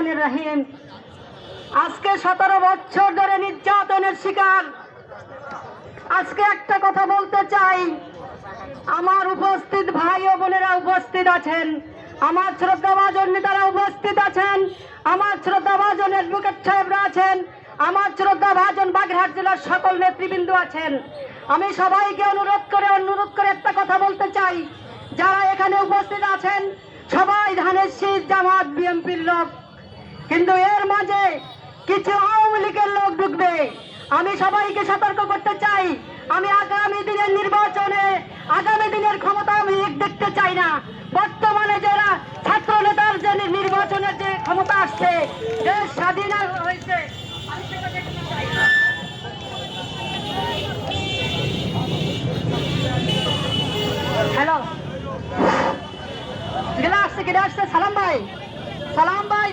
রহমানির রহিম। আজকে 17 বছর ধরে নির্যাতনের শিকার। আজকে একটা কথা বলতে চাই, আমার উপস্থিত ভাই ও বোনেরা উপস্থিত আছেন, আমার শ্রদ্ধাভাজন নেতারা উপস্থিত আছেন, আমার শ্রদ্ধাভাজন অ্যাডভোকেট সাহেবরা আছেন, আমার শ্রদ্ধাভাজন বাগেরহাট জেলার সকল নেতৃবৃন্দ আছেন। আমি সবাইকে অনুরোধ করে একটা কথা বলতে চাই, যারা এখানে উপস্থিত আছেন সবাই ধানের শীষ জামাত বিএনপির লোক, কিন্তু এর মাঝে কিছু আওয়ামী লীগের লোক ঢুকবে। আমি সবাইকে সতর্ক করতে চাই, আমি আগামী দিনের নির্বাচনে আগামী দিনের ক্ষমতা আমি দেখতে চাই না। বর্তমানে যারা ছাত্র নেতার যে নির্বাচনের যে ক্ষমতা আসছে, দেশ স্বাধীন হয়েছে, আমি সেটা দেখতে চাই না। হ্যালো, কেডা আসছে সালাম ভাই, সালাম ভাই।